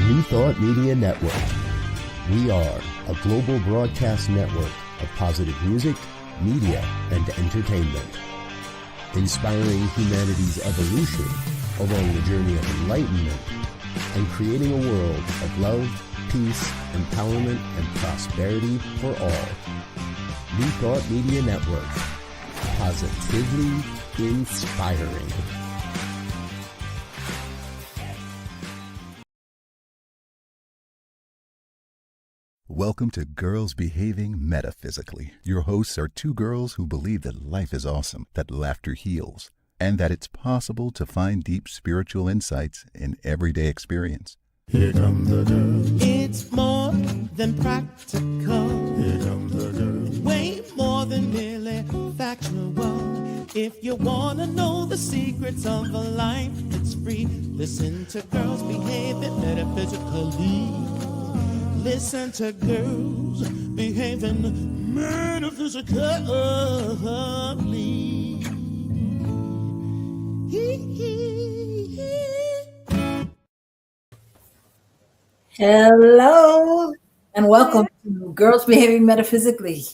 New Thought Media Network. We are a global broadcast network of positive music, media, and entertainment, inspiring humanity's evolution along the journey of enlightenment and creating a world of love, peace, empowerment, and prosperity for all. New Thought Media Network. Positively inspiring. Welcome to Girls Behaving Metaphysically. Your hosts are two girls who believe that life is awesome, that laughter heals, and that it's possible to find deep spiritual insights in everyday experience. Here come the girls. It's more than practical. Here come the girls. Way more than merely factual. If you want to know the secrets of a life that's free, listen to Girls Behaving Metaphysically. Listen to Girls Behaving Metaphysically. Hello, and welcome to Girls Behaving Metaphysically.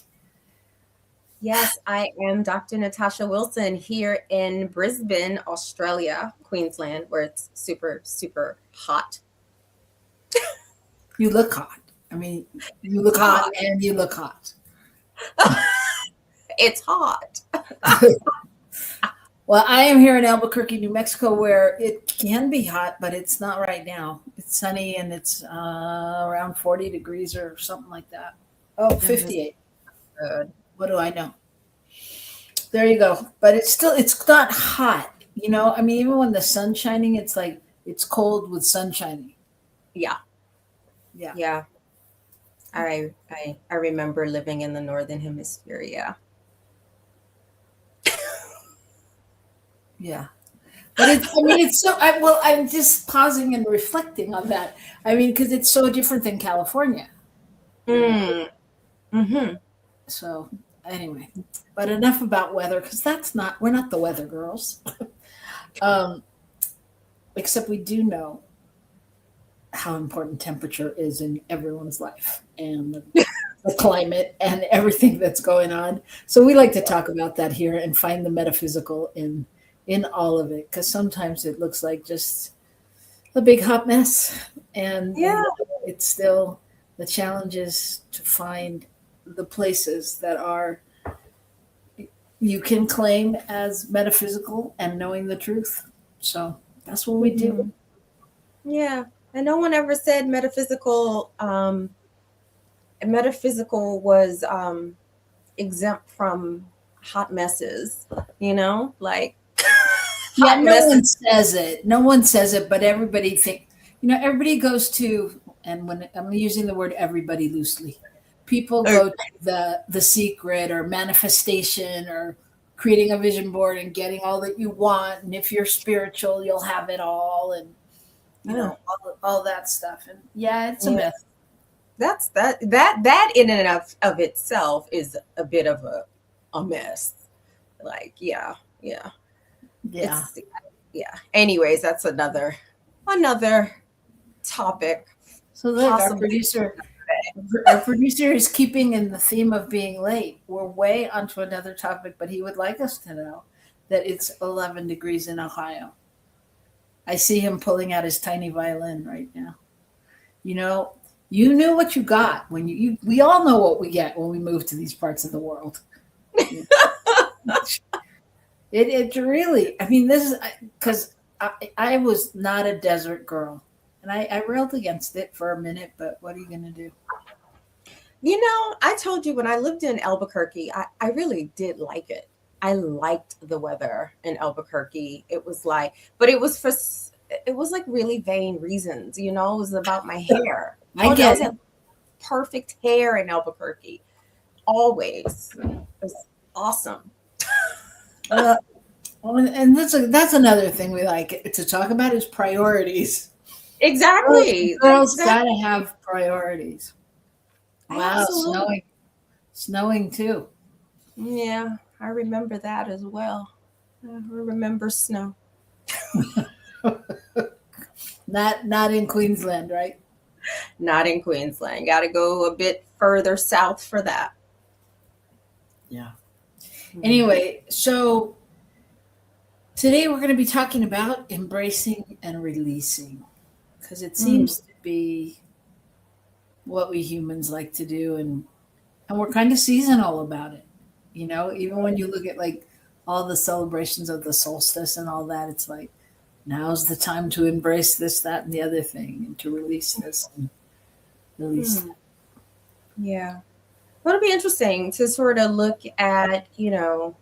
Yes, I am Dr. Natasha Wilson here in Brisbane, Australia, Queensland, where it's super, super hot. You look hot. I mean, you look hot and you look hot. It's hot. Well, I am here in Albuquerque, New Mexico, where it can be hot, but it's not right now. It's sunny and it's around 40 degrees or something like that. Oh, 58. Good. What do I know? There you go. But it's not hot. You know, I mean, even when the sun's shining, it's like it's cold with sun shining. Yeah. Yeah. Yeah. I remember living in the Northern Hemisphere. Yeah. Yeah. But I'm just pausing and reflecting on that. I mean, because it's so different than California. Mm-hmm. So anyway, but enough about weather, because we're not the weather girls. Except we do know how important temperature is in everyone's life and the climate and everything that's going on. So we like to talk about that here and find the metaphysical in all of it, because sometimes it looks like just a big hot mess, and it's still the challenge is to find the places that are you can claim as metaphysical and knowing the truth. So that's what we do. Yeah. And no one ever said metaphysical was exempt from hot messes, like yeah, no one says it, but everybody everybody goes to, and when I'm using the word everybody loosely, people go to the secret or manifestation or creating a vision board and getting all that you want. And if you're spiritual, you'll have it all. And, all that stuff. And yeah, it's a myth. That's that in and of itself is a bit of a mess. Like, yeah. Anyways, that's another topic. So look, our producer is keeping in the theme of being late. We're way onto another topic, but he would like us to know that it's 11 degrees in Ohio. I see him pulling out his tiny violin right now. You knew what you got when we all know what we get when we move to these parts of the world. It really, I mean, this is because I was not a desert girl, and I railed against it for a minute, but what are you going to do? I told you when I lived in Albuquerque, I really did like it. I liked the weather in Albuquerque. It was like really vain reasons, it was about my hair. I get it. Perfect hair in Albuquerque. Always. It was awesome. And that's another thing we like to talk about is priorities. Exactly. Girls gotta have priorities. Wow, Absolutely. snowing too. Yeah, I remember that as well. I remember snow. Not in Queensland, right? Not in Queensland. Got to go a bit further south for that. Yeah. Anyway, so today we're going to be talking about embracing and releasing, because it seems to be what we humans like to do, and we're kind of seasonal about it. You know, even when you look at like all the celebrations of the solstice and all that, it's like now's the time to embrace this, that, and the other thing, and to release this and release that. Yeah. Well, it'll be interesting to sort of look at, you know,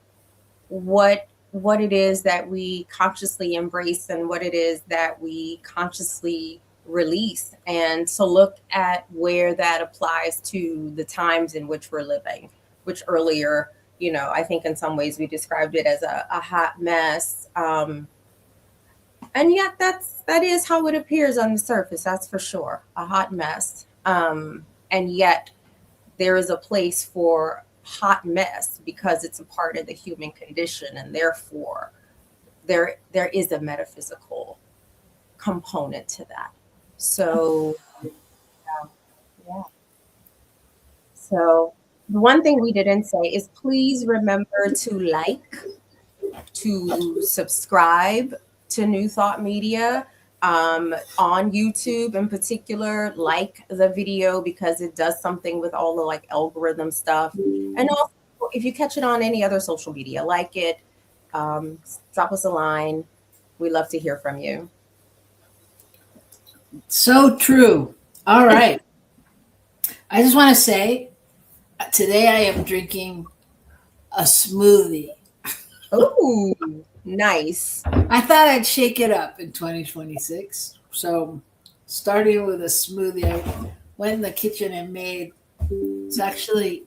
what it is that we consciously embrace and what it is that we consciously release, and to look at where that applies to the times in which we're living, which earlier, you know, I think in some ways we described it as a hot mess. And yet that is how it appears on the surface, that's for sure, a hot mess. And yet there is a place for hot mess because it's a part of the human condition, and therefore there is a metaphysical component to that. So yeah. So the one thing we didn't say is please remember to like, to subscribe to New Thought Media. On YouTube in particular, like the video because it does something with all the like algorithm stuff. And also, if you catch it on any other social media, like it, drop us a line. We love to hear from you. So true. All right. I just want to say today I am drinking a smoothie. Oh, nice. I thought I'd shake it up in 2026. So starting with a smoothie, I went in the kitchen and made, it's actually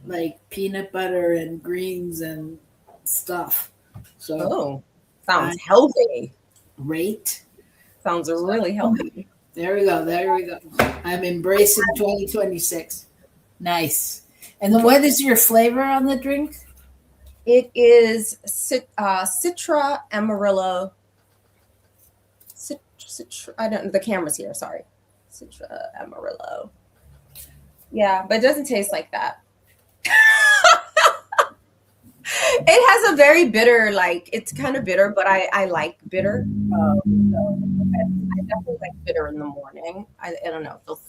like peanut butter and greens and stuff. So sounds healthy. Great. Sounds really healthy. There we go. I'm embracing 2026. Nice. And then what is your flavor on the drink? It is Citra Amarillo. I don't know. The camera's here. Sorry. Citra Amarillo. Yeah, but it doesn't taste like that. It has a very bitter, like, it's kind of bitter, but I like bitter. So I definitely like bitter in the morning. I don't know. It feels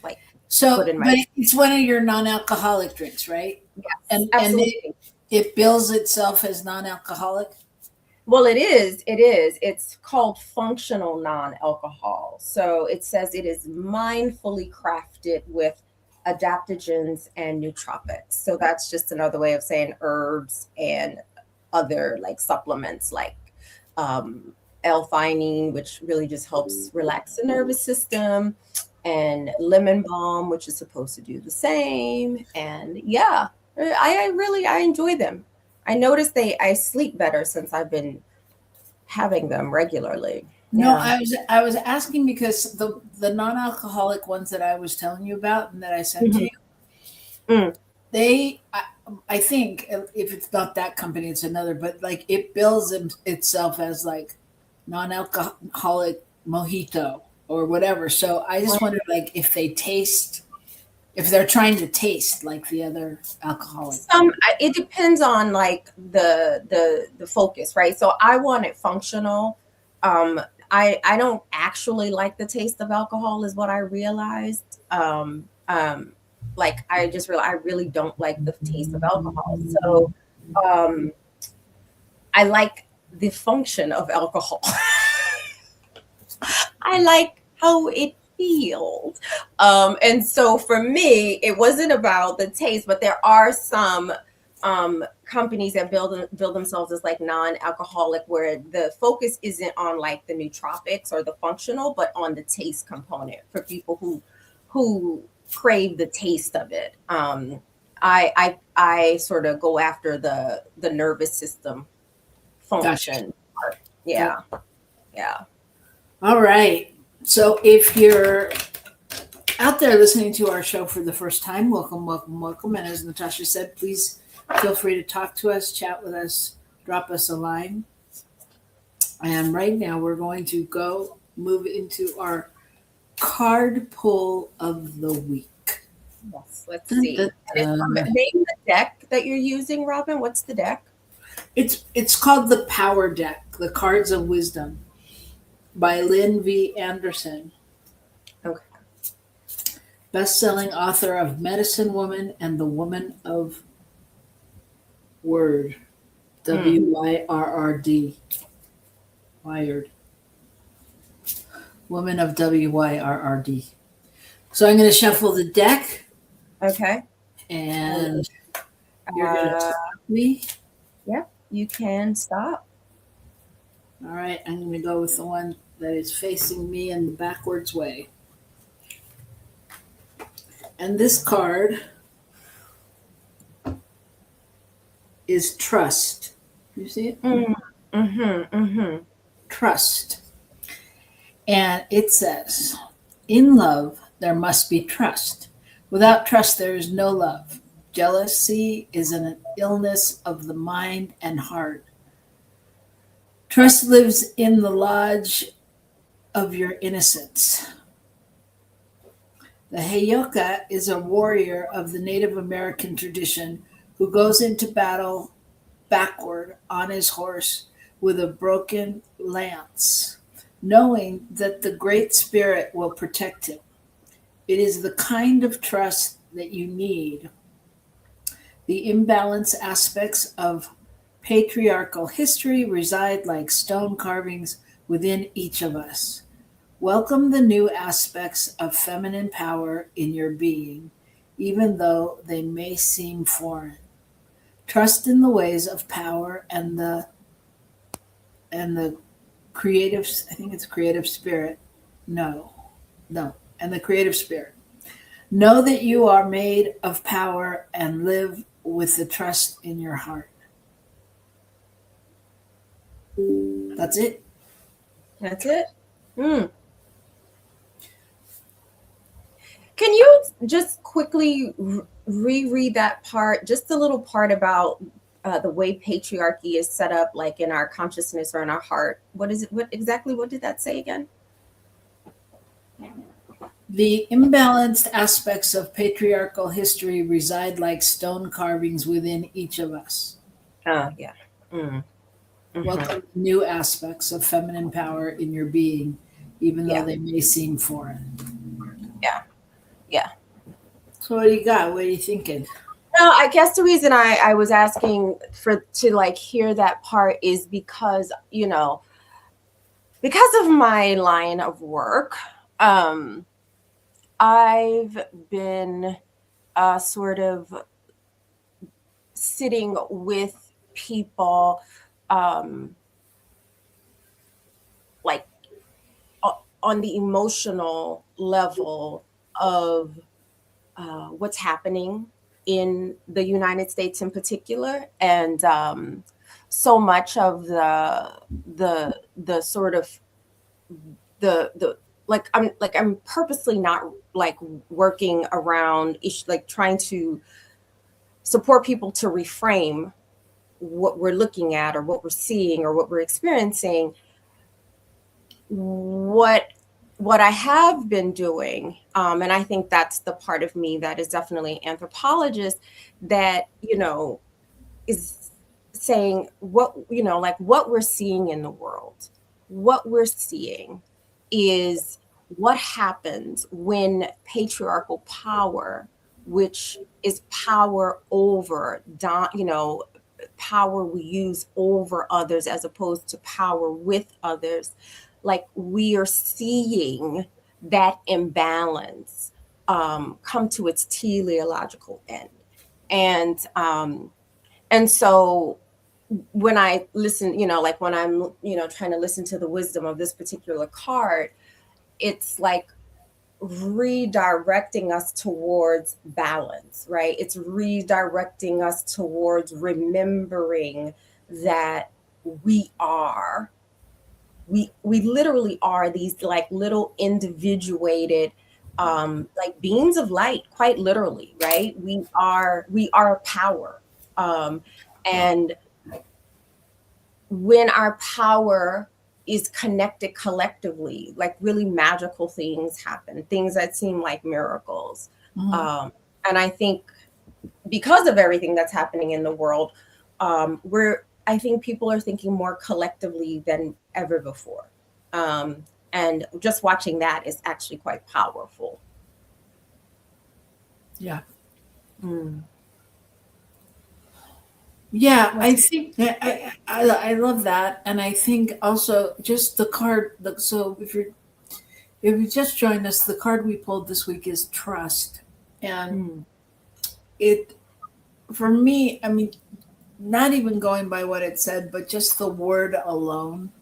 like but it's one of your non-alcoholic drinks, right? Yes, absolutely. And it bills itself as non-alcoholic? Well, it is. It's called functional non-alcohol. So it says it is mindfully crafted with adaptogens and nootropics. So that's just another way of saying herbs and other like supplements like L-theanine, which really just helps relax the nervous system, and lemon balm, which is supposed to do the same. And yeah, I enjoy them. I noticed I sleep better since I've been having them regularly. No, Yeah. I was asking because the non-alcoholic ones that I was telling you about and that I sent to you, they, I think if it's not that company, it's another, but like it bills itself as like non-alcoholic mojito or whatever. So I just wondered like if they're trying to taste like the other alcoholic. It depends on like the focus, right? So I want it functional. I don't actually like the taste of alcohol is what I realized. Like I just realized I really don't like the taste of alcohol. So I like the function of alcohol. I like how it feels. And so for me, it wasn't about the taste, but there are some companies that build themselves as like non-alcoholic where the focus isn't on like the nootropics or the functional, but on the taste component for people who crave the taste of it. I sort of go after the nervous system function. Gotcha. Yeah. Yeah. All right. So if you're out there listening to our show for the first time, welcome. And as Natasha said, please feel free to talk to us, chat with us, drop us a line. And right now we're going to move into our card pull of the week. Yes, let's see. Name the deck that you're using, Robyn. What's the deck? It's called the Power Deck, the Cards of Wisdom, by Lynn V. Anderson. Okay. Best-selling author of Medicine Woman and the Woman of Word. WYRRD. Wired. Woman of WYRRD. So I'm going to shuffle the deck. Okay. And you're going to stop me. Yeah, you can stop. All right, I'm going to go with the one that is facing me in the backwards way. And this card is trust. You see it? Trust. And it says, in love, there must be trust. Without trust, there is no love. Jealousy is an illness of the mind and heart. Trust lives in the lodge of your innocence. The Heyoka is a warrior of the Native American tradition who goes into battle backward on his horse with a broken lance, knowing that the Great Spirit will protect him. It is the kind of trust that you need. The imbalanced aspects of patriarchal history reside like stone carvings within each of us. Welcome the new aspects of feminine power in your being, even though they may seem foreign. Trust in the ways of power and the creative, I think it's creative spirit. No. And the creative spirit. Know that you are made of power and live with the trust in your heart. That's it. That's it? Can you just quickly reread that part, just a little part about the way patriarchy is set up, like in our consciousness or in our heart? What is it? What did that say again? The imbalanced aspects of patriarchal history reside like stone carvings within each of us. Oh, yeah. Welcome new aspects of feminine power in your being, even though they may seem foreign. Yeah. So what do you got? What are you thinking? No, I guess the reason I was asking to like hear that part is because, because of my line of work, I've been sort of sitting with people like on the emotional level of what's happening in the United States in particular, and so much of the sort of the I'm purposely not like working around like trying to support people to reframe what we're looking at or what we're seeing or what we're experiencing. What I have been doing, and I think that's the part of me that is definitely anthropologist, that, is saying what we're seeing in the world. What we're seeing is what happens when patriarchal power, which is power over, power we use over others as opposed to power with others, like we are seeing that imbalance come to its teleological end. And so when I listen, like when I'm, trying to listen to the wisdom of this particular card, it's like redirecting us towards balance, right? It's redirecting us towards remembering that we literally are these like little individuated like beams of light, quite literally, right? We are power. And when our power is connected collectively. Like really magical things happen, things that seem like miracles. Mhm. And I think because of everything that's happening in the world, I think people are thinking more collectively than ever before. And just watching that is actually quite powerful. Yeah. Mm. Yeah, I think I love that, and I think also just the card. So if you just joined us, the card we pulled this week is trust, and Mm. it for me, I mean, not even going by what it said, but just the word alone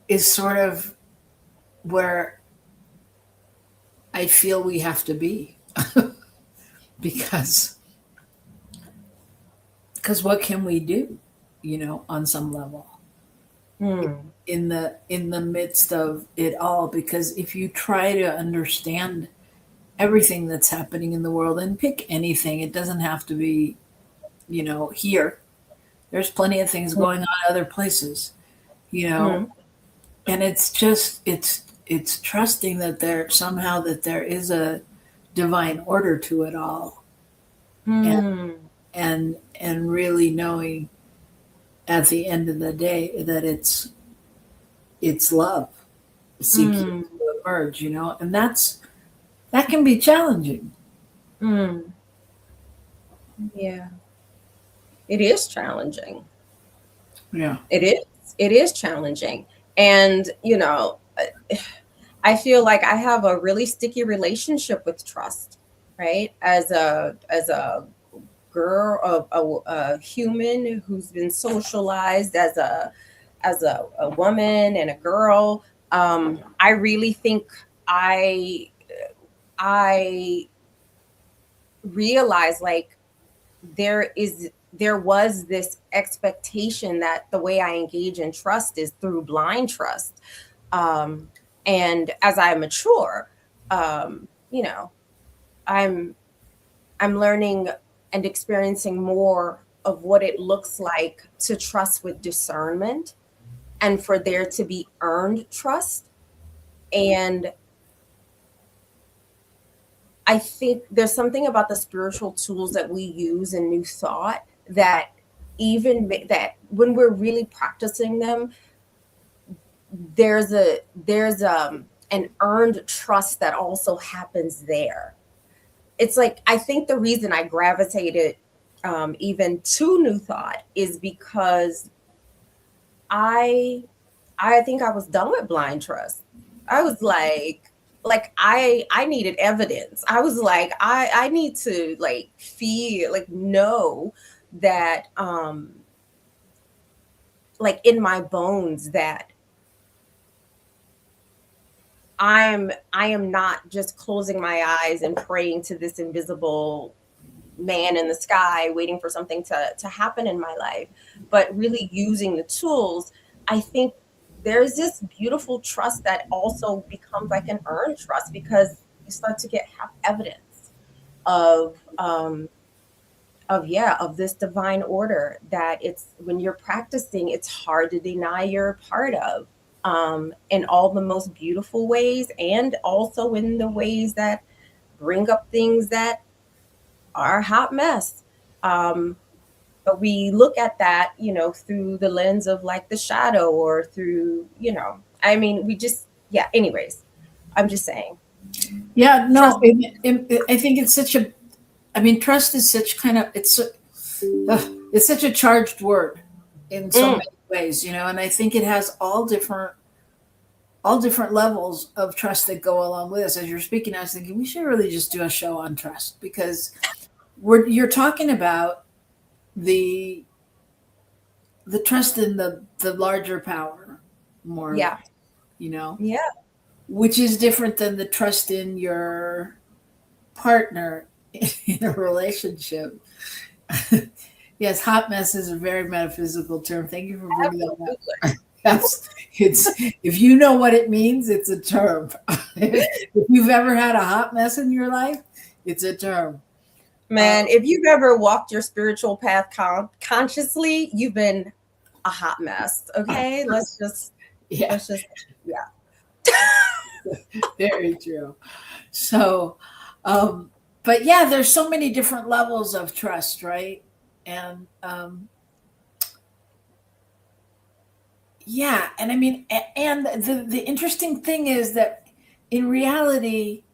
is sort of where I feel we have to be, because what can we do, on some level? Mm. In the midst of it all, because if you try to understand everything that's happening in the world, and pick anything, it doesn't have to be here, there's plenty of things going on other places, Mm. and it's just it's trusting that there is a divine order to it all, and Mm. and really knowing at the end of the day that it's love seeking Mm. to emerge, and that can be challenging. Mm. Yeah, it is challenging. Yeah. It is challenging. And, I feel like I have a really sticky relationship with trust, right? As a girl, a human who's been socialized as a woman and a girl. I really think I realize like there was this expectation that the way I engage in trust is through blind trust. Um, and as I mature, um, you know, I'm I'm learning and experiencing more of what it looks like to trust with discernment and for there to be earned trust. And I think there's something about the spiritual tools that we use in New Thought that that when we're really practicing them, there's an earned trust that also happens there. It's like I think the reason I gravitated even to New Thought is because I I think I was done with blind trust. I was like I needed evidence. I was like I need to like feel like know that like in my bones that I am not just closing my eyes and praying to this invisible man in the sky waiting for something to happen in my life, but really using the tools. I think there's this beautiful trust that also becomes like an earned trust because you start to have evidence of of this divine order that it's when you're practicing it's hard to deny you're a part of, in all the most beautiful ways and also in the ways that bring up things that are a hot mess. Um, but we look at that, through the lens of like the shadow or through, I mean, we just, yeah, anyways, I'm just saying. Yeah, Trust. no, I think it's such a, I mean, trust is such kind of, it's such a charged word in so Mm, many ways, and I think it has all different levels of trust that go along with this. As you're speaking, I was thinking we should really just do a show on trust, because you're talking about the trust in the larger power, more or yeah. less, you know, Yeah. which is different than the trust in your partner in a relationship. Yes, hot mess is a very metaphysical term. Thank you for bringing that up. Absolutely. Yes, it's, if you know what it means, it's a term. If you've ever had a hot mess in your life, it's a term. Man, if you've ever walked your spiritual path consciously, you've been a hot mess. Okay, let's just yeah. Very true. So, but yeah, there's so many different levels of trust, right? And yeah, and I mean, and the interesting thing is that in reality,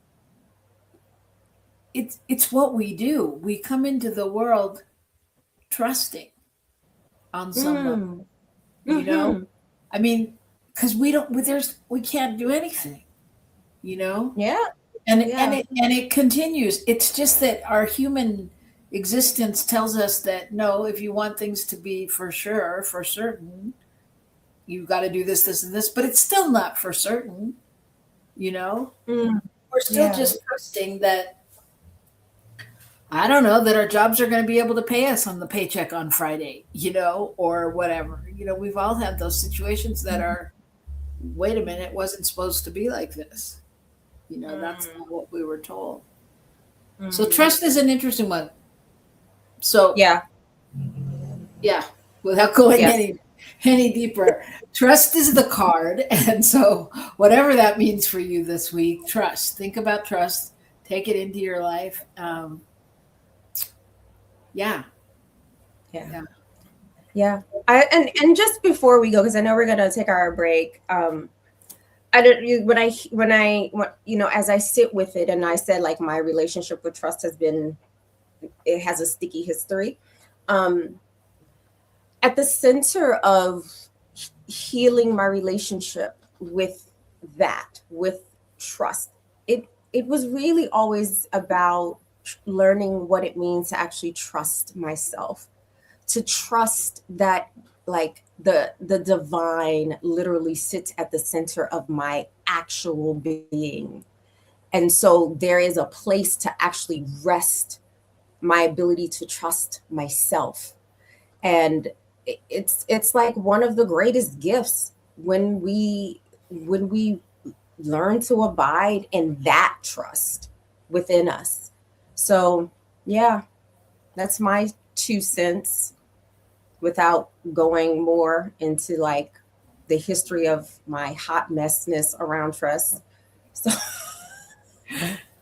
it's what we do. We come into the world trusting on some level, you know. I mean, because we can't do anything, you know. Yeah. And it continues. It's just that our human existence tells us that no, if you want things to be for sure, for certain, you got to do this, this, and this. But it's still not for certain, you know. We're still just trusting that. I don't know, that our jobs are going to be able to pay us on the paycheck on Friday, you know, or whatever. You know, we've all had those situations that are, wait a minute, it wasn't supposed to be like this. You know, that's not what we were told. So trust is an interesting one. So yeah, without going any deeper, trust is the card. And so whatever that means for you this week, trust. Think about trust. Take it into your life. Yeah. And just before we go, because I know we're gonna take our break. When I you know, as I sit with it, and I said like my relationship with trust has a sticky history. At the center of healing my relationship with trust, it was really always about learning what it means to actually trust myself, to trust that like the divine literally sits at the center of my actual being. And so there is a place to actually rest my ability to trust myself. And it's like one of the greatest gifts when we learn to abide in that trust within us. So yeah, that's my 2 cents without going more into like the history of my hot messness around trust. So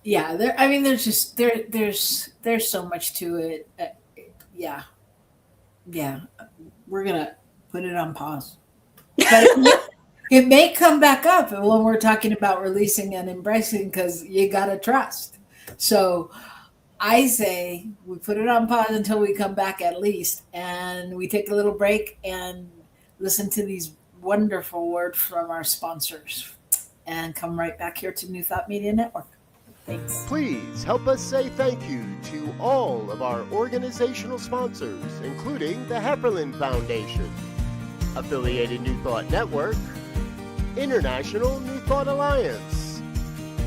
yeah, there's so much to it. Yeah, we're gonna put it on pause, but it may come back up when we're talking about releasing and embracing, because you gotta trust. So I say we put it on pause until we come back at least, and we take a little break and listen to these wonderful words from our sponsors, and come right back here to New Thought Media Network. Thanks. Please help us say thank you to all of our organizational sponsors, including the Hefferland Foundation, Affiliated New Thought Network, International New Thought Alliance,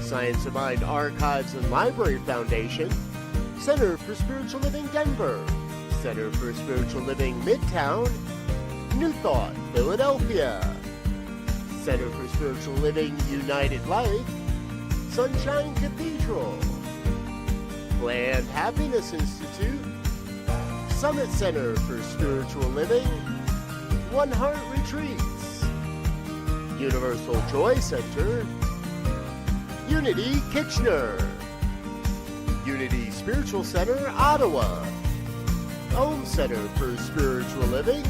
Science of Mind Archives and Library Foundation, Center for Spiritual Living Denver, Center for Spiritual Living Midtown, New Thought Philadelphia, Center for Spiritual Living United Life, Sunshine Cathedral, Planned Happiness Institute, Summit Center for Spiritual Living, One Heart Retreats, Universal Joy Center, Unity Kitchener, Unity Spiritual Center, Ottawa, Home Center for Spiritual Living,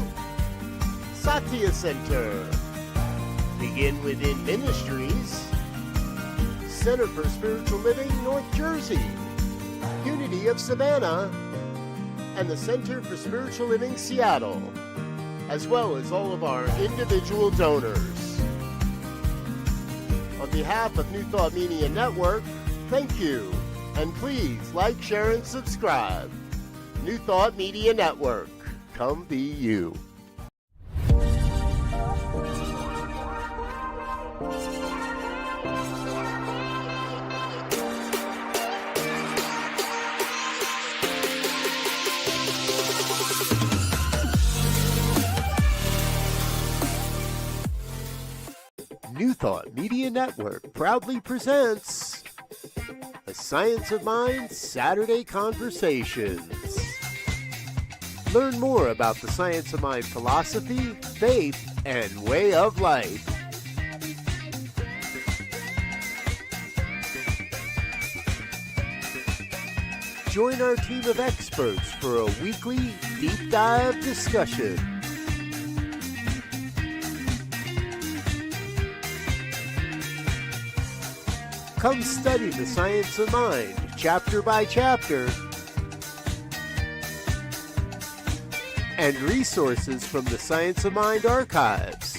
Satya Center, Begin Within Ministries, Center for Spiritual Living, North Jersey, Unity of Savannah, and the Center for Spiritual Living, Seattle, as well as all of our individual donors. On behalf of New Thought Media Network, thank you. And please like, share, and subscribe. New Thought Media Network. Come be you. New Thought Media Network proudly presents the Science of Mind Saturday Conversations. Learn more about the Science of Mind philosophy, faith, and way of life. Join our team of experts for a weekly deep dive discussion. Come study the science of mind, chapter by chapter, and resources from the Science of Mind archives.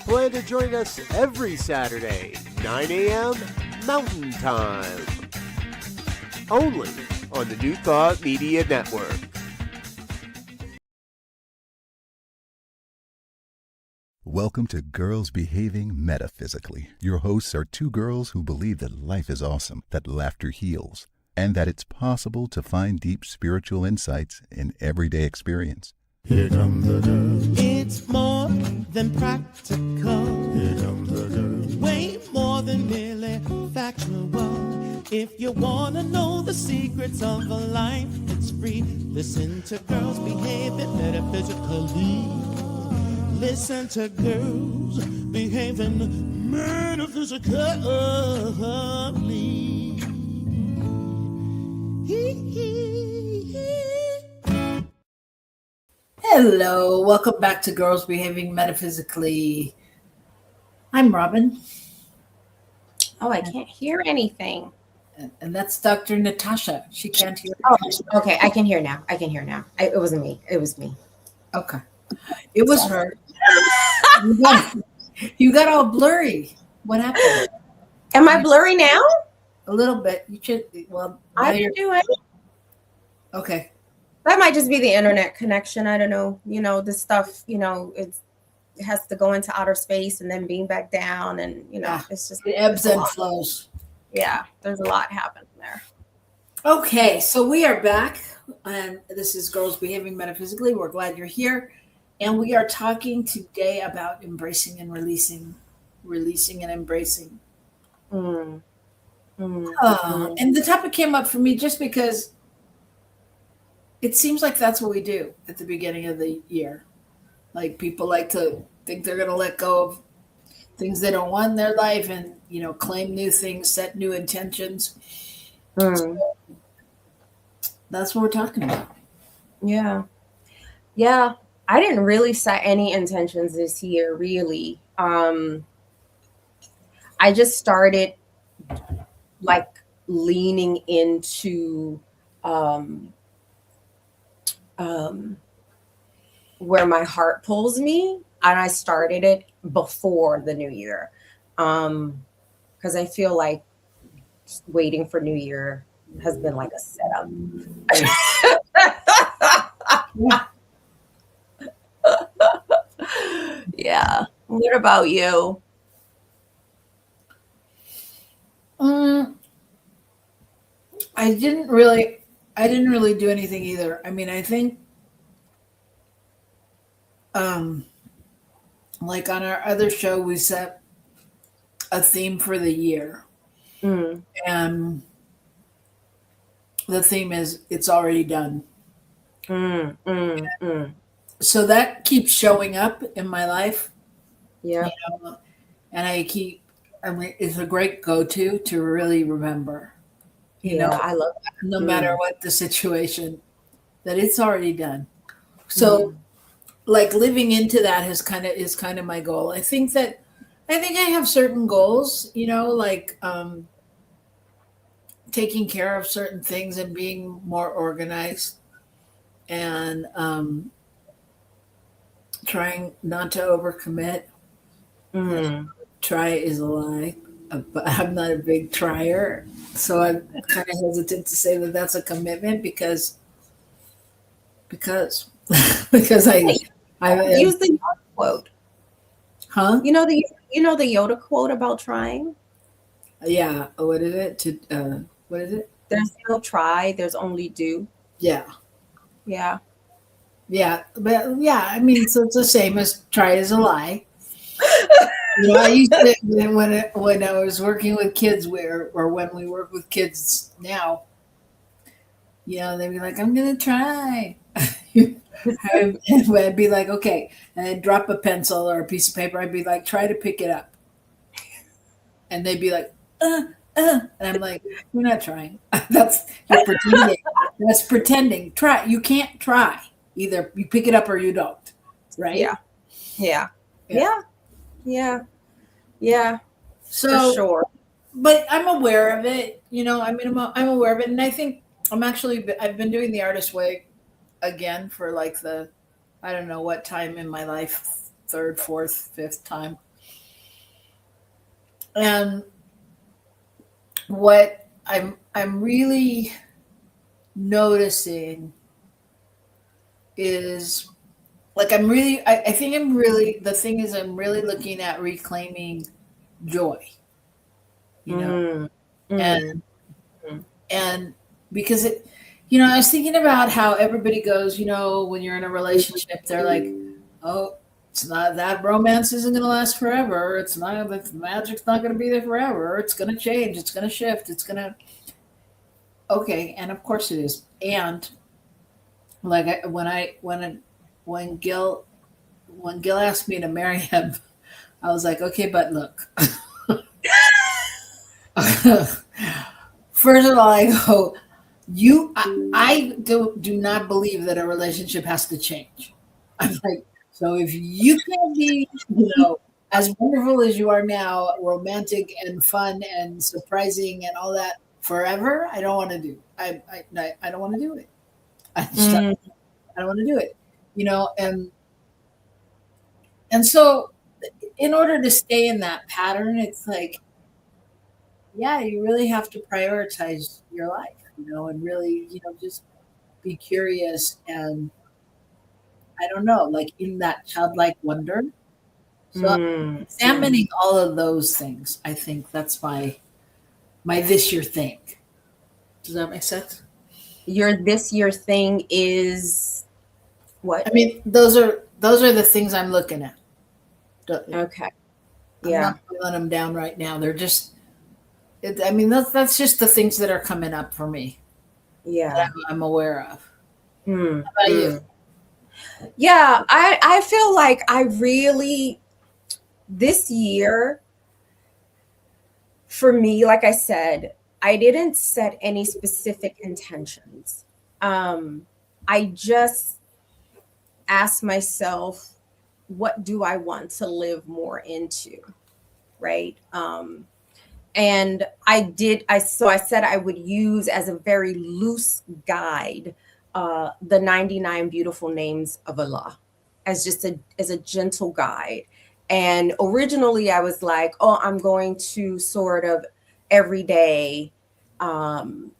Plan to join us every Saturday, 9 a.m. Mountain Time. Only on the New Thought Media Network. Welcome to Girls Behaving Metaphysically. Your hosts are two girls who believe that life is awesome, that laughter heals, and that it's possible to find deep spiritual insights in everyday experience. Here come the girls. It's more than practical. Here come the girls. Way more than merely factual. If you want to know the secrets of a life that's free, listen to Girls Behaving Metaphysically. Listen to Girls Behaving Metaphysically. Hello, welcome back to Girls Behaving Metaphysically. I'm Robyn. Oh, I can't hear anything. And that's Dr. Natasha. She can't hear. Oh, okay. I can hear now. It wasn't me. It was me. Okay. It was her. You got all blurry. What happened? Am I blurry now? A little bit. You should. Well, I can do it. Okay. That might just be the internet connection. I don't know. This stuff, it has to go into outer space and then beam back down. And, it's just. It ebbs and flows. Yeah. There's a lot happening there. Okay. So we are back. And this is Girls Behaving Metaphysically. We're glad you're here. And we are talking today about embracing and releasing and embracing. And the topic came up for me just because it seems like that's what we do at the beginning of the year. Like people like to think they're going to let go of things they don't want in their life and, claim new things, set new intentions. So that's what we're talking about. Yeah. Yeah. I didn't really set any intentions this year, really. I just started leaning into where my heart pulls me, and I started it before the new year, because I feel like waiting for New Year has been like a setup. Yeah. What about you? I didn't really do anything either. I mean, I think like on our other show, we set a theme for the year. And the theme is it's already done. So that keeps showing up in my life. Yeah. And it's a great go-to to really remember. I love that. No matter what the situation, that it's already done. So living into that is kind of my goal. I think I have certain goals, taking care of certain things and being more organized and trying not to overcommit. Try is a lie, but I'm not a big trier. So I'm kind of hesitant to say that that's a commitment because I use the Yoda quote. Huh? You know the Yoda quote about trying? Yeah. What is it? What is it? There's no try, there's only do. Yeah. Yeah. Yeah. But yeah, I mean, so it's the same as try is a lie. I used to, when I was working with kids or when we work with kids now, they'd be like, I'm gonna try. I'd be like, okay, and I'd drop a pencil or a piece of paper. I'd be like, try to pick it up, and they'd be like, and I'm like, you're not trying. You're pretending. That's pretending. Try. You can't try. Either you pick it up or you don't. Right? Yeah. So For sure. but I'm aware of it. I'm aware of it, and I think I've been doing the artist way again for like I don't know what time in my life, third, fourth, fifth time. And what I'm really noticing is like I think the thing is I'm really looking at reclaiming joy. And because I was thinking about how everybody goes, when you're in a relationship, they're like, oh, it's not that romance isn't going to last forever. It's not, the magic's not going to be there forever. It's going to change. It's going to shift. Okay. And of course it is. And like when Gil asked me to marry him, I was like, okay, but look, first of all, I go, I do not believe that a relationship has to change. I'm like, so if you can be, as wonderful as you are now, romantic and fun and surprising and all that forever, I don't want to do. I don't want to do it. I don't want to do it. And so in order to stay in that pattern, it's like, yeah, you really have to prioritize your life, and really, just be curious and I don't know, like in that childlike wonder. So examining all of those things, I think that's my this year thing. Does that make sense? Your this year thing is what? I mean, those are the things I'm looking at. Okay. I'm not pulling them down right now. They're just. That's just the things that are coming up for me. Yeah, that I'm aware of. How about you? Yeah, I feel like I really this year for me, like I said, I didn't set any specific intentions. I just asked myself, what do I want to live more into? Right. And I said I would use as a very loose guide the 99 beautiful names of Allah as just as a gentle guide. And originally I was like, oh, I'm going to sort of every day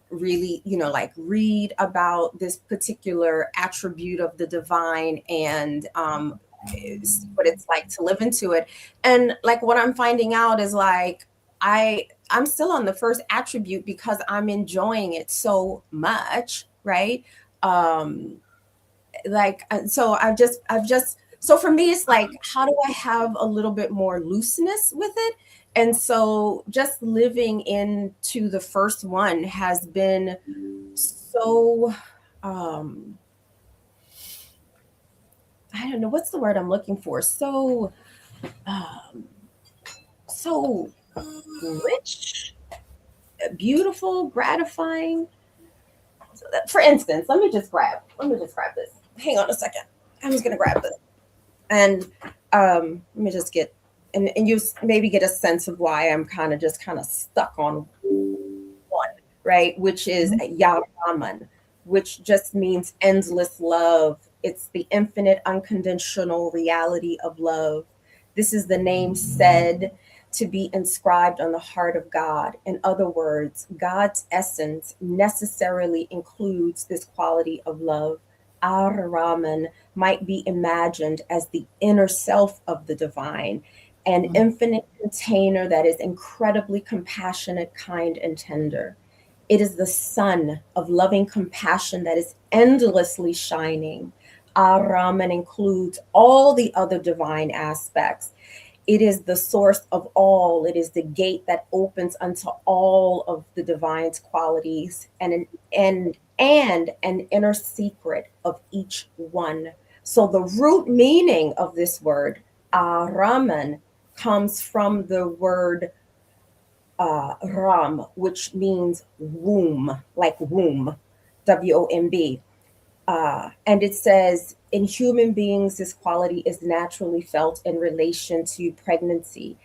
really, like read about this particular attribute of the divine and what it's like to live into it. And like what I'm finding out is like, I'm still on the first attribute because I'm enjoying it so much, right? So for me, it's like, how do I have a little bit more looseness with it? And so just living into the first one has been so, I don't know, what's the word I'm looking for? So rich, beautiful, gratifying. So for instance, let me just grab this. Hang on a second. I'm just gonna grab this. And let me just get and you maybe get a sense of why I'm kind of stuck on one, right? Which is Ya Rahman, which just means endless love. It's the infinite, unconditional reality of love. This is the name said to be inscribed on the heart of God. In other words, God's essence necessarily includes this quality of love. Ar-Rahman might be imagined as the inner self of the divine, an infinite container that is incredibly compassionate, kind, and tender. It is the sun of loving compassion that is endlessly shining. Ar-Rahman includes all the other divine aspects. It is the source of all. It is the gate that opens unto all of the divine's qualities. And and an inner secret of each one. So the root meaning of this word, Raman, comes from the word Ram, which means womb, like womb, WOMB. And it says, in human beings, this quality is naturally felt in relation to pregnancy.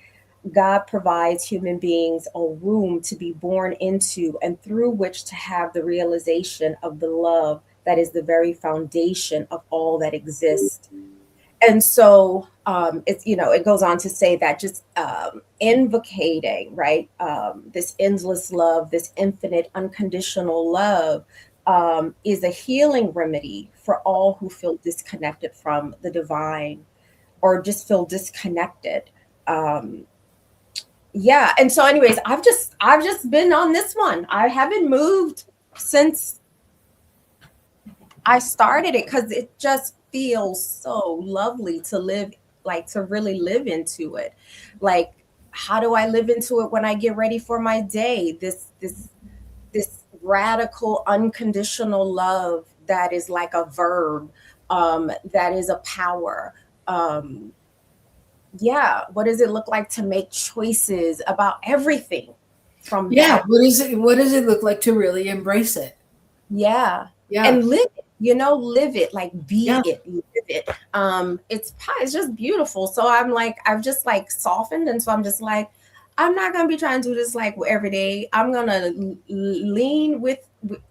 God provides human beings a womb to be born into and through which to have the realization of the love that is the very foundation of all that exists. And so it's, it goes on to say that just invocating, right, this endless love, this infinite unconditional love, is a healing remedy for all who feel disconnected from the divine or just feel disconnected. Yeah. And so anyways, I've just been on this one. I haven't moved since I started it because it just feels so lovely to live, like to really live into it. Like, how do I live into it when I get ready for my day? This radical, unconditional love that is like a verb, that is a power. Yeah, what does it look like to make choices about everything from that? What does it look like to really embrace it? Yeah. Yeah. And live it, live it, like be Yeah. it, live it. It's just beautiful. So I've just like softened. And so I'm just like, I'm not going to be trying to do this like every day. I'm going to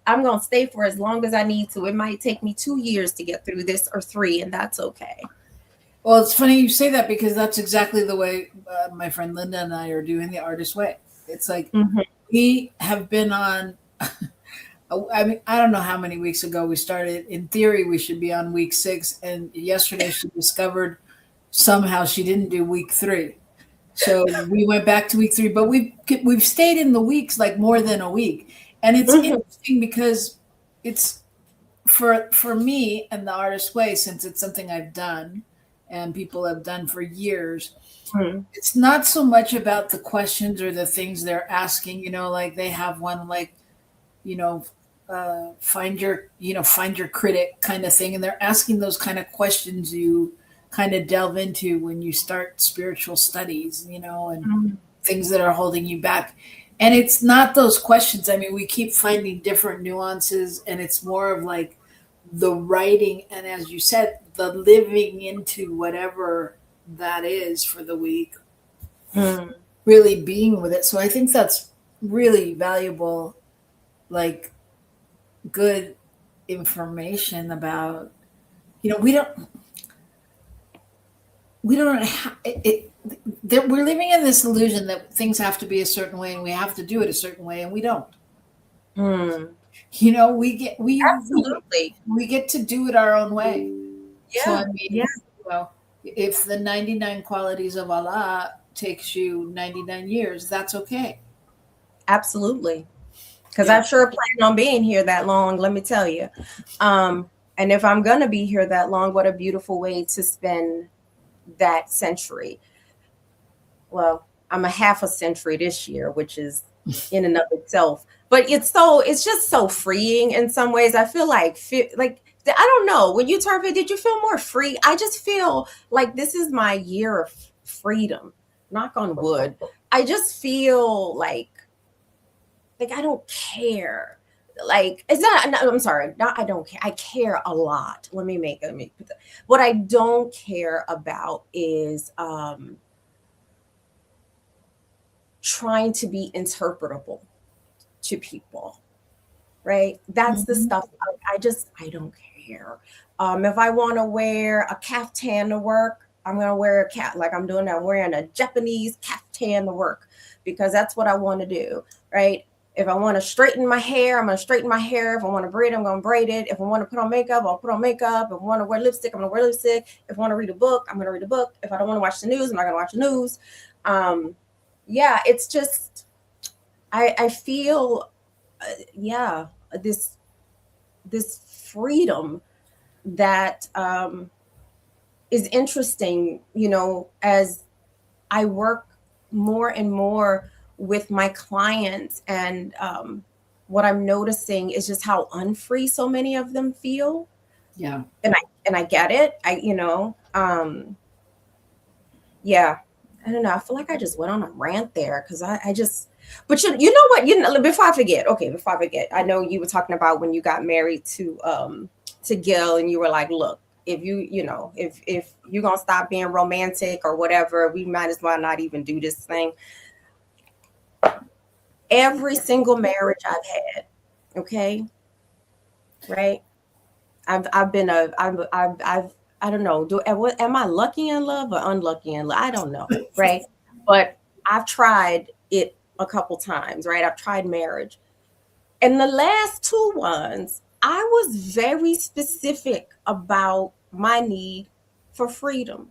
I'm going to stay for as long as I need to. It might take me 2 years to get through this or 3, and that's okay. Well, it's funny you say that because that's exactly the way my friend Linda and I are doing the artist way. It's like we have been on, I mean, I don't know how many weeks ago we started. In theory, we should be on week 6. And yesterday she discovered somehow she didn't do week 3. So we went back to week 3, but we've stayed in the weeks like more than a week. And it's interesting because it's for me and the artist way, since it's something I've done and people have done for years. It's not so much about the questions or the things they're asking, like they have one like, find your critic kind of thing. And they're asking those kind of questions you kind of delve into when you start spiritual studies, and things that are holding you back. And it's not those questions. I mean, we keep finding different nuances, and it's more of like the writing. And as you said, the living into whatever that is for the week, really being with it. So I think that's really valuable, like good information about, we don't have it. We're living in this illusion that things have to be a certain way and we have to do it a certain way, and we don't. Absolutely. We get to do it our own way. Yeah. So I mean, if the 99 qualities of Allah takes you 99 years, that's okay. Absolutely. Because I sure plan on being here that long, let me tell you. And if I'm going to be here that long, what a beautiful way to spend that century. Well, I'm a half a century this year, which is in and of itself. But it's just so freeing in some ways. I feel like I don't know. When you turn 50, did you feel more free? I just feel like this is my year of freedom. Knock on wood. I just feel like I don't care. Like, it's not, I'm sorry, not I don't care. I care a lot. Let me put that. What I don't care about is trying to be interpretable to people, right? That's the stuff I don't care. If I want to wear a caftan to work, I'm going to wear like I'm doing now. I'm wearing a Japanese caftan to work because that's what I want to do, right? If I want to straighten my hair, I'm going to straighten my hair. If I want to braid, I'm going to braid it. If I want to put on makeup, I'll put on makeup. If I want to wear lipstick, I'm going to wear lipstick. If I want to read a book, I'm going to read a book. If I don't want to watch the news, I'm not going to watch the news. It's just, I feel, this freedom that is interesting, as I work more and more with my clients and what I'm noticing is just how unfree so many of them feel. Yeah. And I get it. Yeah. I don't know. I feel like I just went on a rant there because I just, but you know what? Before I forget, I know you were talking about when you got married to Gil, and you were like, look, if if you're gonna stop being romantic or whatever, we might as well not even do this thing. Every single marriage I've had, okay, right? I don't know. Am I lucky in love or unlucky in love? I don't know, right? But I've tried it a couple times, right? I've tried marriage. And the last two ones, I was very specific about my need for freedom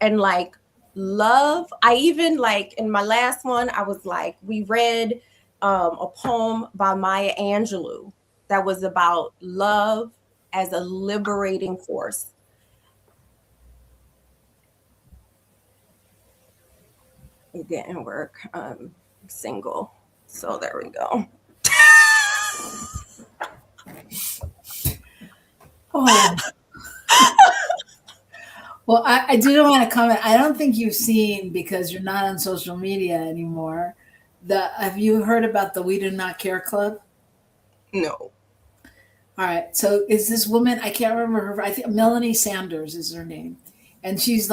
and like love. I even like in my last one, I was like, we read a poem by Maya Angelou that was about love as a liberating force. It didn't work. I'm single. So there we go. Oh. Well, I do want to comment. I don't think you've seen, because you're not on social media anymore. Have you heard about the We Do Not Care Club? No. All right. So is this woman, I can't remember her, I think Melanie Sanders is her name. And she's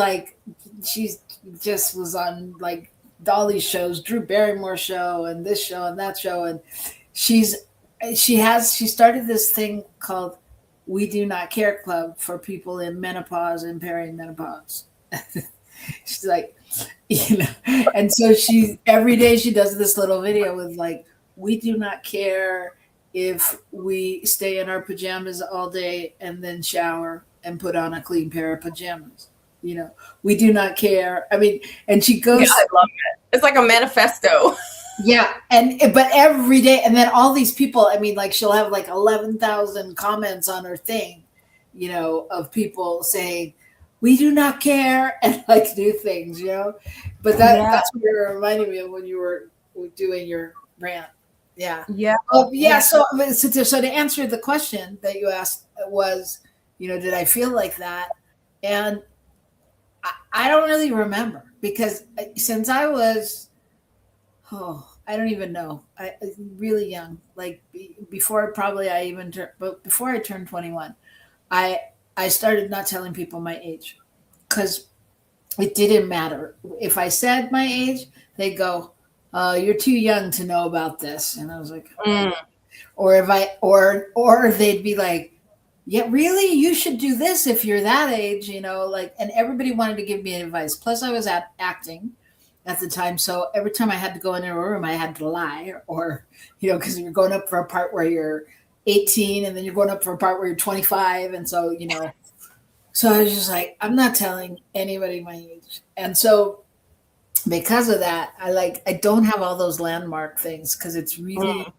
just was on like Dolly's shows, Drew Barrymore show and this show and that show. And she started this thing called We Do Not Care Club for people in menopause and perimenopause. She's like, and so every day she does this little video with like, we do not care if we stay in our pajamas all day and then shower and put on a clean pair of pajamas. We do not care. I mean, and she goes. Yeah, I love it. It's like a manifesto. Yeah. But every day, and then all these people, I mean, like she'll have like 11,000 comments on her thing, of people saying, we do not care, and like do things, but that's what you're reminding me of when you were doing your rant. Yeah. Yeah. Oh, yeah. So to answer the question that you asked was, did I feel like that? And I don't really remember, because since I was, I don't even know, I really young, like before I turned 21, I started not telling people my age, because it didn't matter. If I said my age, they'd go, you're too young to know about this. And I was like, or they'd be like, yeah, really? You should do this if you're that age, and everybody wanted to give me advice. Plus I was acting at the time. So every time I had to go into a room, I had to lie, or, because you're going up for a part where you're 18 and then you're going up for a part where you're 25. And so, so I was just like, I'm not telling anybody my age. And so because of that, I don't have all those landmark things, because it's really,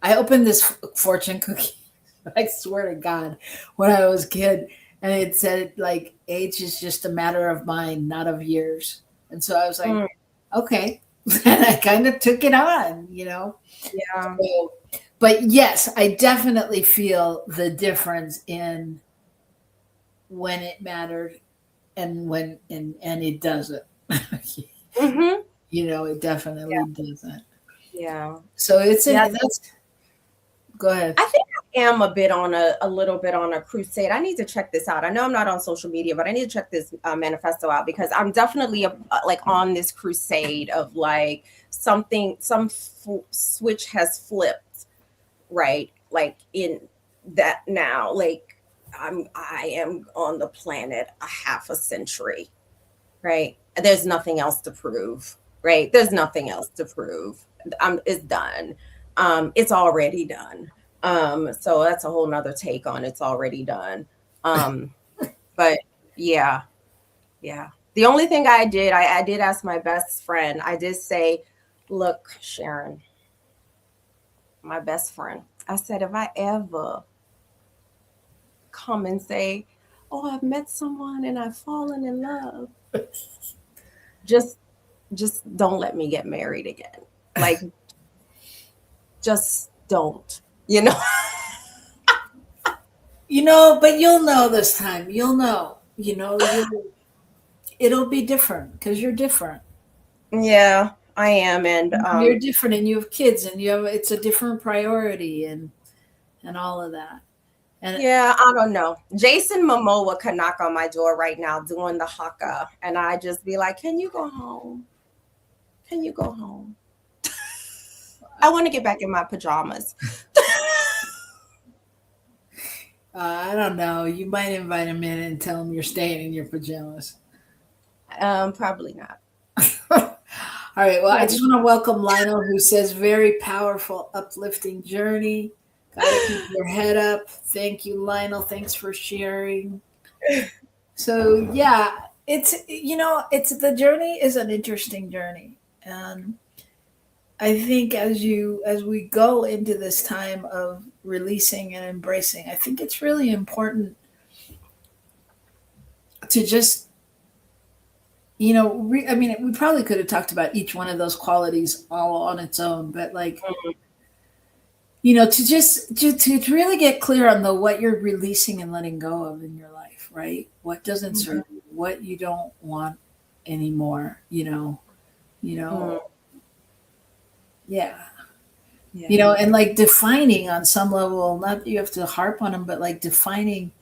I opened this fortune cookie, I swear to God, when I was a kid, and it said like, age is just a matter of mind, not of years. And so I was like, okay. And I kind of took it on, Yeah. So, but yes, I definitely feel the difference in when it mattered and when, and it doesn't. Mm-hmm. It definitely doesn't. Yeah. So go ahead. I think I am a little bit on a crusade. I need to check this out. I know I'm not on social media, but I need to check this manifesto out, because I'm definitely like on this crusade of like some switch has flipped, right? Like in that now, like I am on the planet a half a century, right? There's nothing else to prove, right? There's nothing else to prove. It's done. It's already done. So that's a whole nother take on it's already done. But yeah. The only thing I did ask my best friend. I did say, look, Sharon, my best friend, I said, if I ever come and say, oh, I've met someone and I've fallen in love, just don't let me get married again. Like, just don't, you know. But you'll know this time. You'll know. It'll be different because you're different. Yeah, I am, and you're different, and you have kids, and it's a different priority, and all of that. And yeah, I don't know. Jason Momoa could knock on my door right now doing the haka, and I just be like, "Can you go home? Can you go home? I want to get back in my pajamas." I don't know. You might invite him in and tell him you're staying in your pajamas. Probably not. All right. Well, I just want to welcome Lionel, who says, very powerful, uplifting journey. Gotta keep your head up. Thank you, Lionel. Thanks for sharing. So yeah, it's the journey is an interesting journey. And I think as we go into this time of releasing and embracing, I think it's really important to just, we probably could have talked about each one of those qualities all on its own, but to really get clear on what you're releasing and letting go of in your life, right? What doesn't serve you, what you don't want anymore, Yeah. And defining on some level, not that you have to harp on them, but defining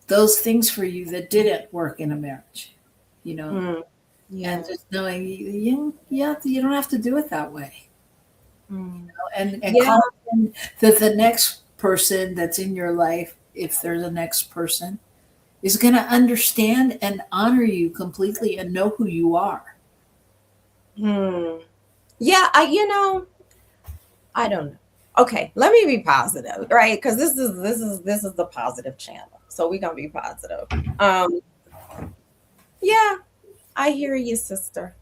those things for you that didn't work in a marriage, and just knowing you don't have to do it that way. And confident that the next person that's in your life, if there's a next person, is going to understand and honor you completely and know who you are. Yeah, I don't know. Okay, let me be positive, right? Because this is the positive channel, so we're gonna be positive. Yeah, I hear you, sister.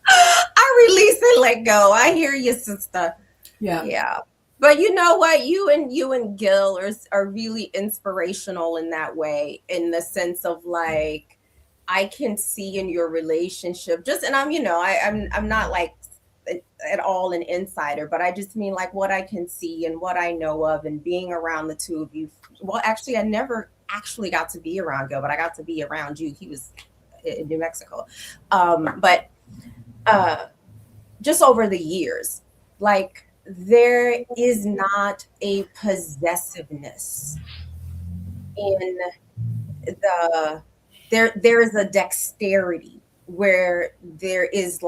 I release and let go. I hear you, sister. Yeah. But you know what? You and Gil are really inspirational in that way, in the sense of I can see in your relationship and I'm not at all an insider, but I just mean what I can see and what I know of, and being around the two of you. Well, actually, I never actually got to be around Gil, but I got to be around you. He was in New Mexico. But just over the years, there is not a possessiveness in there is a dexterity where there is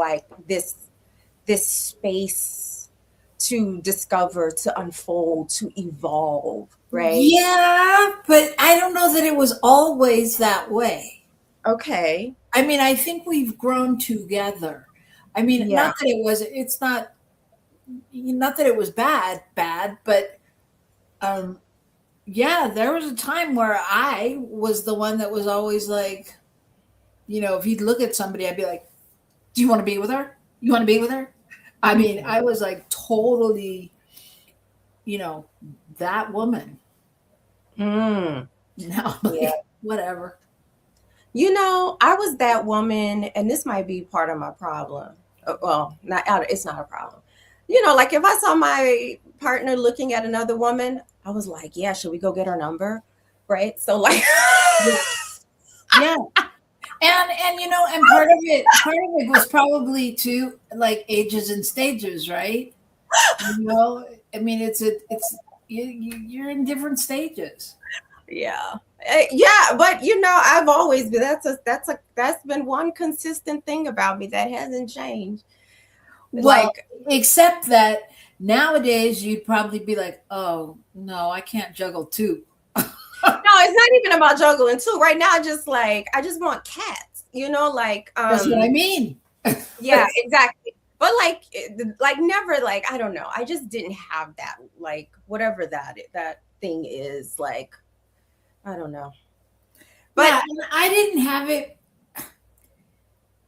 this space to discover, to unfold, to evolve, right? Yeah, but I don't know that it was always that way. Okay. I think we've grown together. Not that it was bad, but there was a time where I was the one that was always if he'd look at somebody, I'd be like, do you want to be with her? You want to be with her? I was totally, that woman. No, whatever. I was that woman, and this might be part of my problem. Well, it's not a problem. If I saw my partner looking at another woman, I was like, yeah, should we go get her number? Right. So yeah. And part of it was probably too ages and stages, right? You're in different stages. Yeah. Yeah, but I've always been that's been one consistent thing about me that hasn't changed. Well, except that nowadays you'd probably be like, oh no, I can't juggle two. No, it's not even about juggling two. Right now, I just want cats. That's what I mean. Yeah, exactly. But never I don't know. I just didn't have that whatever that thing is I don't know. But yeah, I didn't have it.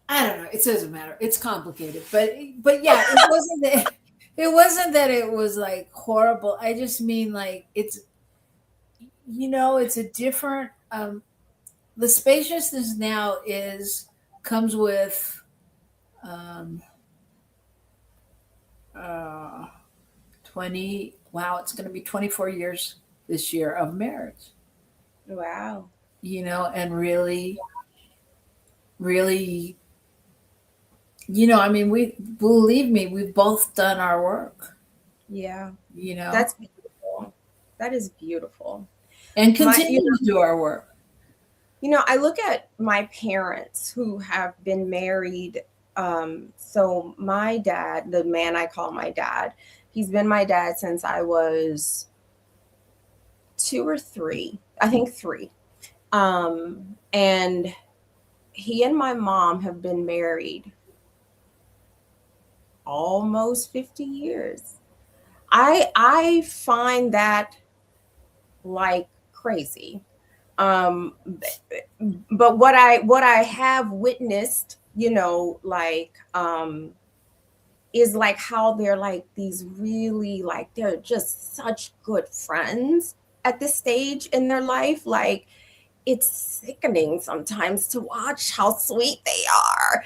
I don't know. It doesn't matter. It's complicated, but yeah, it wasn't that it was horrible. I just mean it's a different. The spaciousness now is comes with 20, wow, it's going to be 24 years this year of marriage, Wow. and really, really, I mean, believe me, we've both done our work, Yeah. you know, That's beautiful. That is beautiful. and continue to do our work. I look at my parents who have been married. So my dad, the man I call my dad, he's been my dad since I was 2 or 3, I think 3. And he and my mom have been married almost 50 years. I find that like crazy. But what I have witnessed, is like how they're like these really, like, they're just such good friends at this stage in their life. Like, it's sickening sometimes to watch how sweet they are,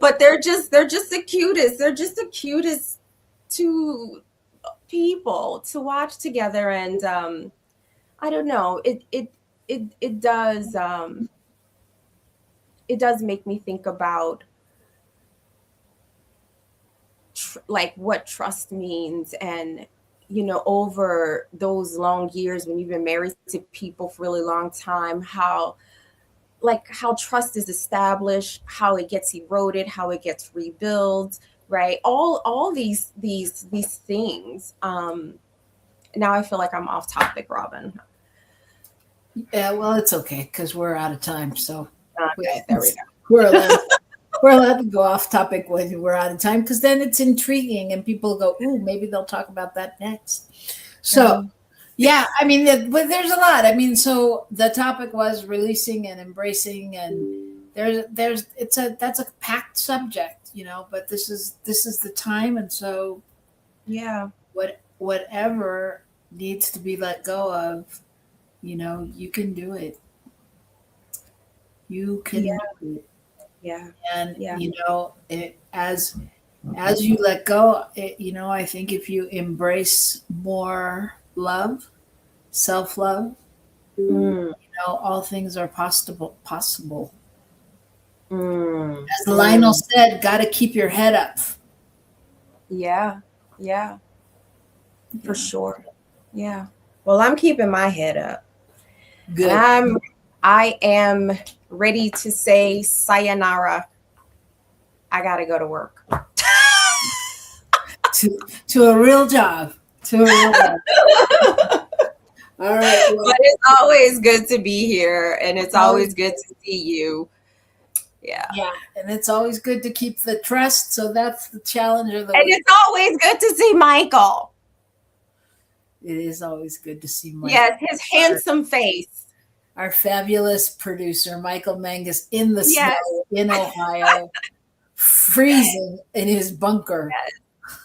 but they're just the cutest. They're just the cutest two people to watch together. And I don't know, it does make me think about like what trust means. And over those long years when you've been married to people for a really long time, how trust is established, how it gets eroded, how it gets rebuilt, right? All these things. Now I feel like I'm off topic, Robyn. Yeah, well, it's okay because we're out of time. So okay, there we go. We're allowed to go off topic when we're out of time, because then it's intriguing and people go, ooh, maybe they'll talk about that next. So, yeah, I mean, there's a lot. I mean, so the topic was releasing and embracing, and that's a packed subject, but this is the time. And so, yeah, whatever needs to be let go of, you can do it. You can do it. Yeah. And, as you let go, I think if you embrace more love, self-love, all things are possible. As Lionel said, got to keep your head up. Yeah. For sure. Yeah. Well, I'm keeping my head up. Good. And I am ready to say sayonara. I got to go to work. to a real job. All right. Well, but it's always good to be here, and it's always good to see you. Yeah. Yeah, and it's always good to keep the trust. So that's the challenge of the week. And it's always good to see Michael. It is always good to see Michael. Yes, his handsome face. Our fabulous producer, Michael Mangus, in the snow in Ohio, freezing in his bunker. Yes.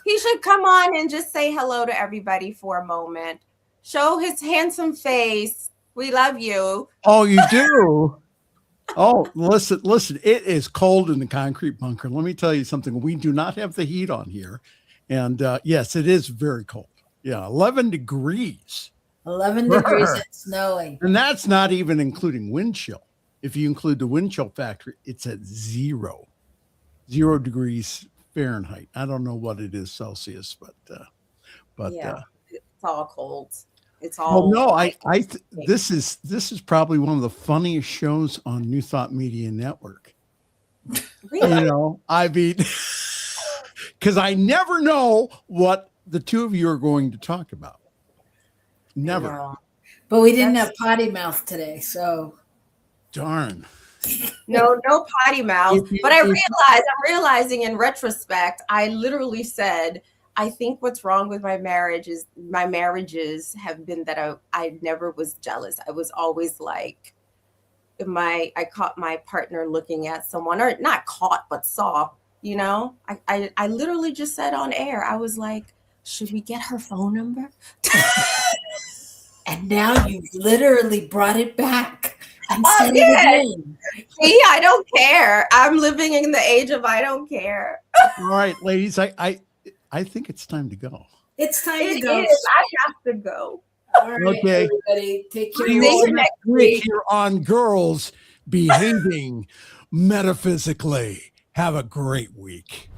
He should come on and just say hello to everybody for a moment. Show his handsome face. We love you. Oh, you do? Oh, listen, it is cold in the concrete bunker. Let me tell you something. We do not have the heat on here. And yes, it is very cold. Yeah, 11 degrees. 11 degrees and snowing. And that's not even including wind chill. If you include the wind chill factor, it's at 0 degrees Fahrenheit. I don't know what it is Celsius, but yeah, it's all cold. It's all. Well, no, this is probably one of the funniest shows on New Thought Media Network. Really? I mean, because I never know what the two of you are going to talk about. Never. No. But we didn't have potty mouth today, so. Darn. No potty mouth. But I'm realizing in retrospect, I literally said, I think what's wrong with my marriages have been that I never was jealous. I was always like, I caught my partner looking at someone, or not caught, but saw, I literally just said on air, I was like, should we get her phone number? And now you've literally brought it back. And say it again. See, I don't care. I'm living in the age of I don't care. All right, ladies, I think it's time to go. It's time It to go. is. I have to go. All right, Okay. everybody, take care. See you See all you next next week week. here on Girls Behaving Metaphysically. Have a great week.